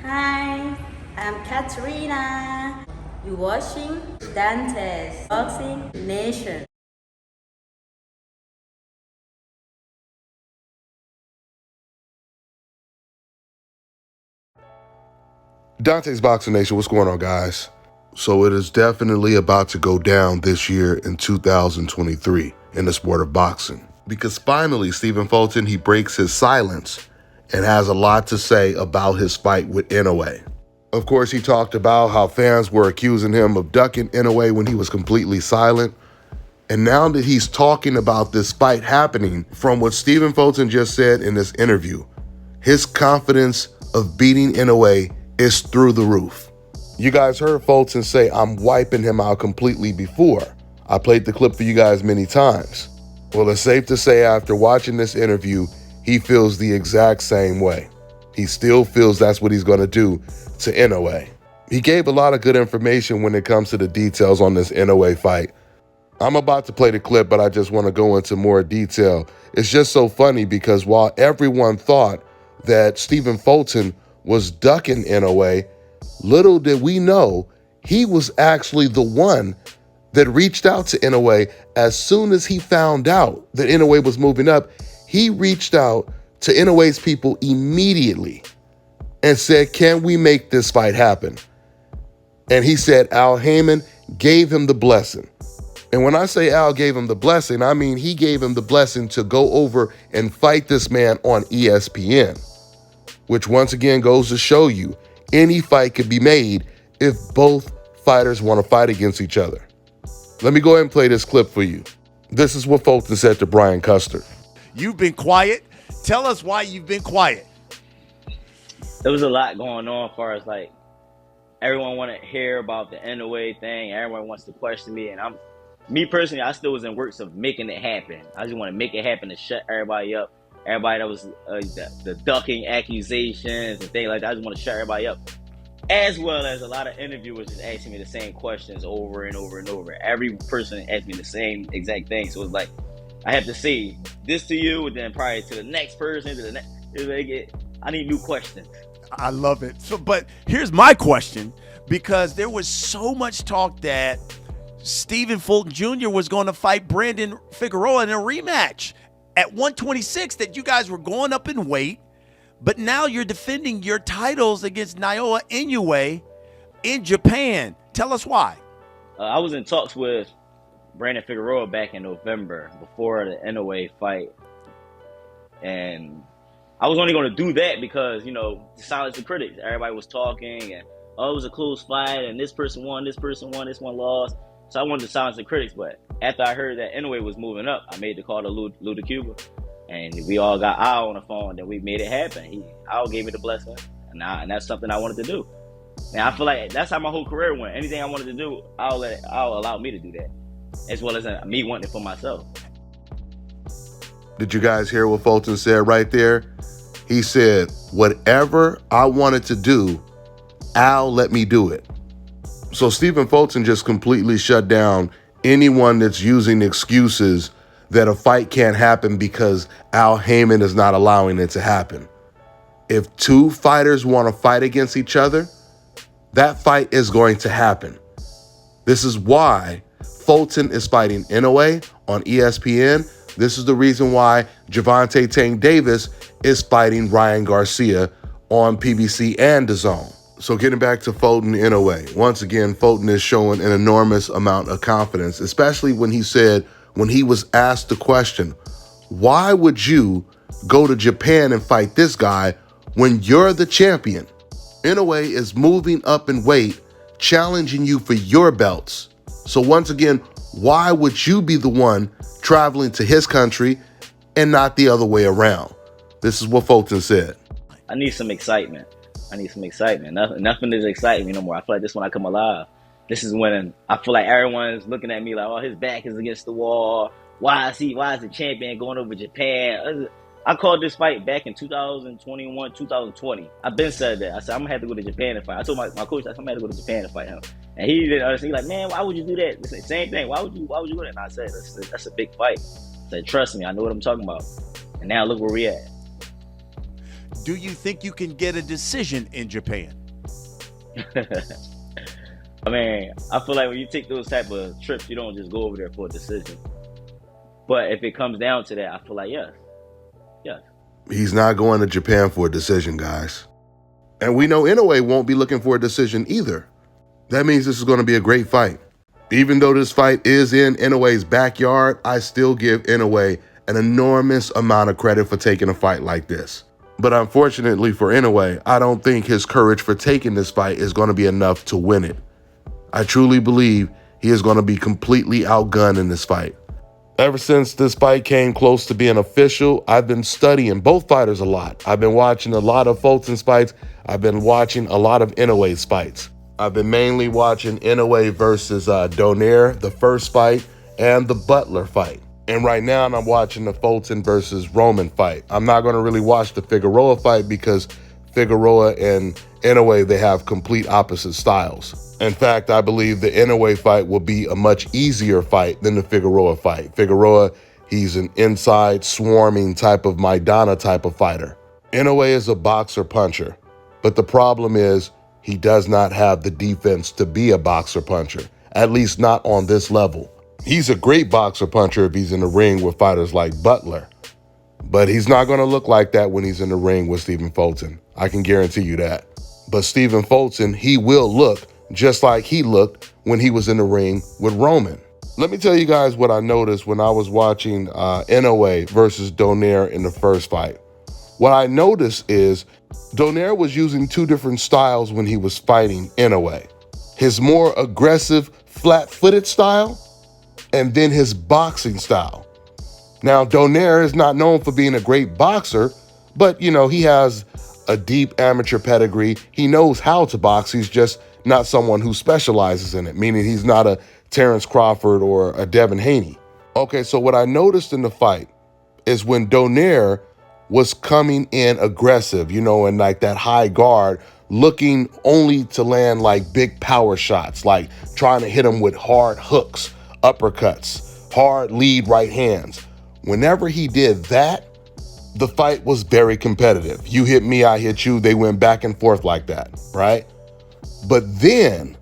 Hi, I'm Katrina. You're watching Dante's Boxing Nation. Dante's Boxing Nation, what's going on, guys? So it is definitely about to go down this year in 2023 in the sport of boxing. Because finally, Stephen Fulton, he breaks his silence and has a lot to say about his fight with Inoue. Of course, he talked about how fans were accusing him of ducking Inoue when he was completely silent. And now that he's talking about this fight happening, from what Stephen Fulton just said in this interview, his confidence of beating Inoue is through the roof. You guys heard Fulton say, I'm wiping him out completely before. I played the clip for you guys many times. Well, it's safe to say after watching this interview, he feels the exact same way. He still feels that's what he's going to do to Inoue. He gave a lot of good information when it comes to the details on this Inoue fight. I'm about to play the clip, but I just want to go into more detail. It's just so funny because while everyone thought that Stephen Fulton was ducking Inoue, little did we know he was actually the one that reached out to Inoue as soon as he found out that Inoue was moving up. He reached out to Inoue's people immediately and said, can we make this fight happen? And he said Al Heyman gave him the blessing. And when I say Al gave him the blessing, I mean he gave him the blessing to go over and fight this man on ESPN, which once again goes to show you any fight could be made if both fighters want to fight against each other. Let me go ahead and play this clip for you. This is what Fulton said to Brian Custer. You've been quiet. Tell us why you've been quiet. There was a lot going on as far as like everyone want to hear about the Inoue thing. Everyone wants to question me, and me personally, I still was in works of making it happen. I just want to make it happen to shut everybody up. Everybody that was the ducking accusations and things like that. I just want to shut everybody up. As well as a lot of interviewers just asking me the same questions over and over and over. Every person asked me the same exact thing. So it's like, I have to say this to you, and then probably to the next person, to the next. I need new questions. I love it. So, but here's my question, because there was so much talk that Stephen Fulton Jr. was going to fight Brandon Figueroa in a rematch at 126, that you guys were going up in weight, but now you're defending your titles against Naoya Inoue in Japan. Tell us why. I was in talks with Brandon Figueroa back in November before the Inoue fight, and I was only going to do that because, to silence the critics. Everybody was talking, and it was a close fight, and this person won, this one lost. So I wanted to silence the critics, but after I heard that Inoue was moving up, I made the call to Lou de Cuba, and we all got Al on the phone, and we made it happen. Al gave me the blessing, and that's something I wanted to do. And I feel like that's how my whole career went. Anything I wanted to do, Al allow me to do that, as well as me wanting it for myself. Did you guys hear what Fulton said right there? He said, whatever I wanted to do, Al let me do it. So Stephen Fulton just completely shut down anyone that's using excuses that a fight can't happen because Al Heyman is not allowing it to happen. If two fighters want to fight against each other, that fight is going to happen. This is why Fulton is fighting Inoue on ESPN. This is the reason why Gervonta Tank Davis is fighting Ryan Garcia on PBC and DAZN. So getting back to Fulton Inoue, once again, Fulton is showing an enormous amount of confidence, especially when he was asked the question, why would you go to Japan and fight this guy when you're the champion? Inoue is moving up in weight, challenging you for your belts. So once again, why would you be the one traveling to his country and not the other way around? This is what Fulton said. I need some excitement. Nothing is exciting me no more. I feel like this is when I come alive. This is when I feel like everyone's looking at me like, oh, his back is against the wall. Why is the champion going over Japan? I called this fight back in 2021, 2020. I've been said that. I said, I'm going to have to go to Japan to fight. I told my coach, I said, I'm going to have to go to Japan to fight him. And he didn't understand. He's like, man, why would you do that? It's the same thing. Why would you do that? And I said, that's a big fight. I said, trust me, I know what I'm talking about. And now look where we at. Do you think you can get a decision in Japan? I mean, I feel like when you take those type of trips, you don't just go over there for a decision. But if it comes down to that, I feel like yes, yes. He's not going to Japan for a decision, guys. And we know Inoue won't be looking for a decision either. That means this is going to be a great fight. Even though this fight is in Inoue's backyard, I still give Inoue an enormous amount of credit for taking a fight like this. But unfortunately for Inoue, I don't think his courage for taking this fight is going to be enough to win it. I truly believe he is going to be completely outgunned in this fight. Ever since this fight came close to being official, I've been studying both fighters a lot. I've been watching a lot of Fulton's fights. I've been watching a lot of Inoue's fights. I've been mainly watching Inoue versus Donaire, the first fight, and the Butler fight. And right now I'm watching the Fulton versus Roman fight. I'm not going to really watch the Figueroa fight because Figueroa and Inoue, they have complete opposite styles. In fact, I believe the Inoue fight will be a much easier fight than the Figueroa fight. Figueroa, he's an inside swarming type of Maidana type of fighter. Inoue is a boxer puncher, but the problem is he does not have the defense to be a boxer puncher, at least not on this level. He's a great boxer puncher if he's in the ring with fighters like Butler, but he's not going to look like that when he's in the ring with Stephen Fulton. I can guarantee you that. But Stephen Fulton, he will look just like he looked when he was in the ring with Roman. Let me tell you guys what I noticed when I was watching Inoue versus Donaire in the first fight. What I noticed is Donaire was using two different styles when he was fighting Inoue. His more aggressive, flat-footed style, and then his boxing style. Now, Donaire is not known for being a great boxer, but, you know, he has a deep amateur pedigree. He knows how to box. He's just not someone who specializes in it, meaning he's not a Terrence Crawford or a Devin Haney. Okay, so what I noticed in the fight is when Donaire was coming in aggressive, you know, in like that high guard, looking only to land like big power shots, like trying to hit him with hard hooks, uppercuts, hard lead right hands. Whenever he did that, the fight was very competitive. You hit me, I hit you. They went back and forth like that, right? But then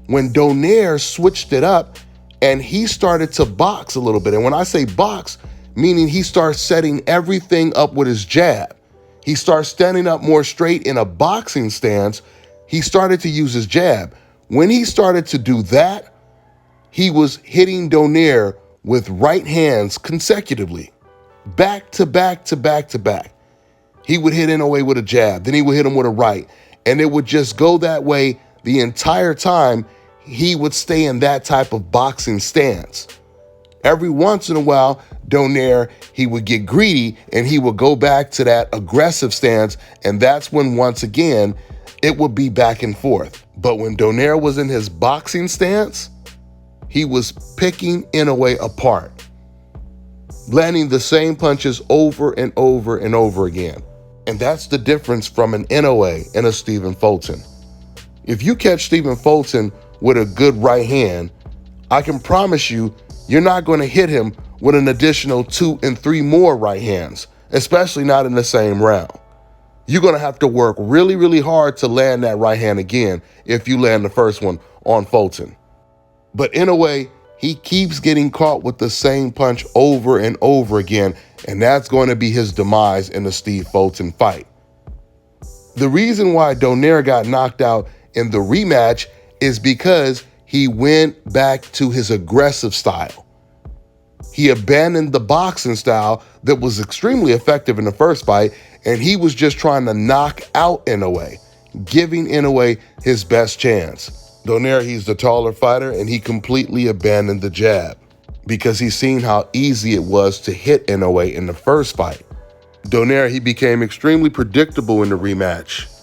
when Donaire switched it up and he started to box a little bit, and when I say box, meaning he starts setting everything up with his jab. He starts standing up more straight in a boxing stance. He started to use his jab. When he started to do that, he was hitting Donaire with right hands consecutively, back to back to back to back. He would hit Inoue with a jab, then he would hit him with a right, and it would just go that way the entire time. He would stay in that type of boxing stance. Every once in a while, Donaire, he would get greedy and he would go back to that aggressive stance, and that's when, once again, it would be back and forth. But when Donaire was in his boxing stance, he was picking Inoue apart, landing the same punches over and over and over again. And that's the difference from an Inoue and a Stephen Fulton. If you catch Stephen Fulton with a good right hand, I can promise you, you're not going to hit him with an additional 2 and 3 more right hands, especially not in the same round. You're going to have to work really, really hard to land that right hand again if you land the first one on Fulton. But Inoue, he keeps getting caught with the same punch over and over again, and that's going to be his demise in the Steve Fulton fight. The reason why Donaire got knocked out in the rematch is because he went back to his aggressive style. He abandoned the boxing style that was extremely effective in the first fight, and he was just trying to knock out Inoue, giving Inoue his best chance. Donaire, he's the taller fighter, and he completely abandoned the jab because he's seen how easy it was to hit Inoue in the first fight. Donaire, he became extremely predictable in the rematch.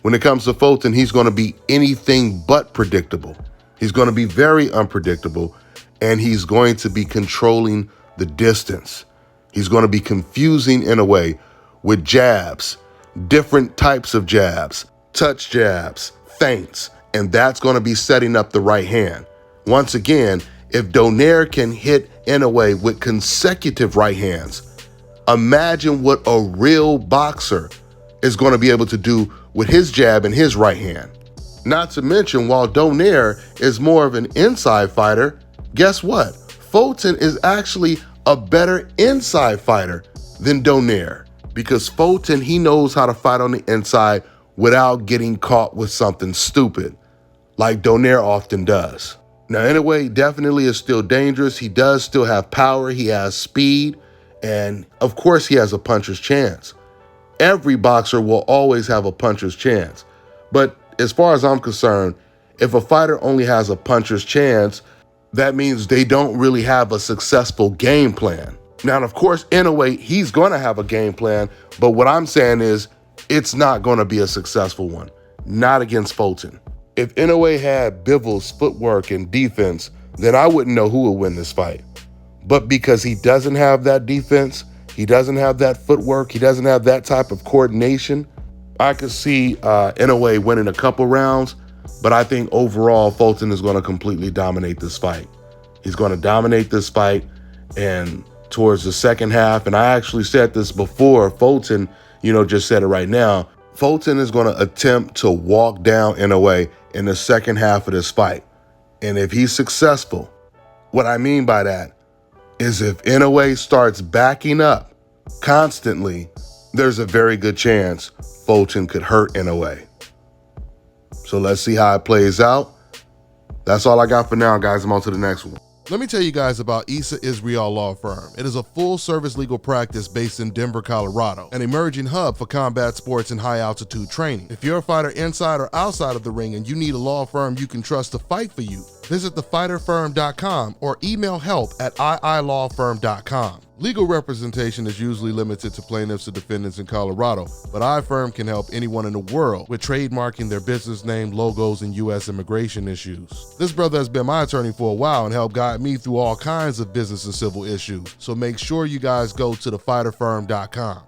When it comes to Fulton, he's going to be anything but predictable. He's going to be very unpredictable, and he's going to be controlling the distance. He's going to be confusing Inoue with jabs, different types of jabs, touch jabs, feints, and that's going to be setting up the right hand. Once again, if Donaire can hit Inoue with consecutive right hands, imagine what a real boxer is going to be able to do with his jab and his right hand. Not to mention, while Donaire is more of an inside fighter, guess what? Fulton is actually a better inside fighter than Donaire, because Fulton, he knows how to fight on the inside without getting caught with something stupid, like Donaire often does. Now, Inoue definitely is still dangerous. He does still have power, he has speed, and of course he has a puncher's chance. Every boxer will always have a puncher's chance. But as far as I'm concerned, if a fighter only has a puncher's chance, that means they don't really have a successful game plan. Now, of course, Inoue, he's going to have a game plan, but what I'm saying is it's not going to be a successful one. Not against Fulton. If Inoue had Bivol's footwork and defense, then I wouldn't know who would win this fight. But because he doesn't have that defense, he doesn't have that footwork, he doesn't have that type of coordination, I could see Inoue winning a couple rounds, but I think overall Fulton is going to completely dominate this fight. He's going to dominate this fight, and towards the second half, and I actually said this before, Fulton, just said it right now, Fulton is going to attempt to walk down Inoue in the second half of this fight. And if he's successful, what I mean by that is if Inoue starts backing up constantly, there's a very good chance Fulton could hurt Inoue. So let's see how it plays out. That's all I got for now, guys. I'm on to the next one. Let me tell you guys about Issa Israel Law Firm. It is a full-service legal practice based in Denver, Colorado, an emerging hub for combat sports and high-altitude training. If you're a fighter inside or outside of the ring and you need a law firm you can trust to fight for you, visit thefighterfirm.com or email help@iilawfirm.com. Legal representation is usually limited to plaintiffs and defendants in Colorado, but iFirm can help anyone in the world with trademarking their business name, logos, and U.S. immigration issues. This brother has been my attorney for a while and helped guide me through all kinds of business and civil issues, so make sure you guys go to thefighterfirm.com.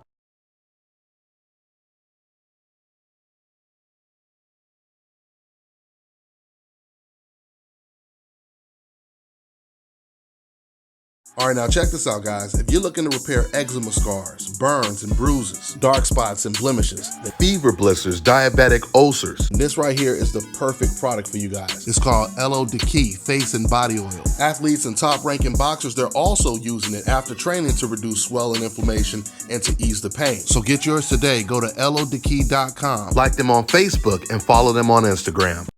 All right, now check this out, guys. If you're looking to repair eczema scars, burns and bruises, dark spots and blemishes, the fever blisters, diabetic ulcers, this right here is the perfect product for you guys. It's called Elo Deki Face and Body Oil. Athletes and top-ranking boxers, they're also using it after training to reduce swelling, inflammation, and to ease the pain. So get yours today. Go to elodeki.com, like them on Facebook, and follow them on Instagram.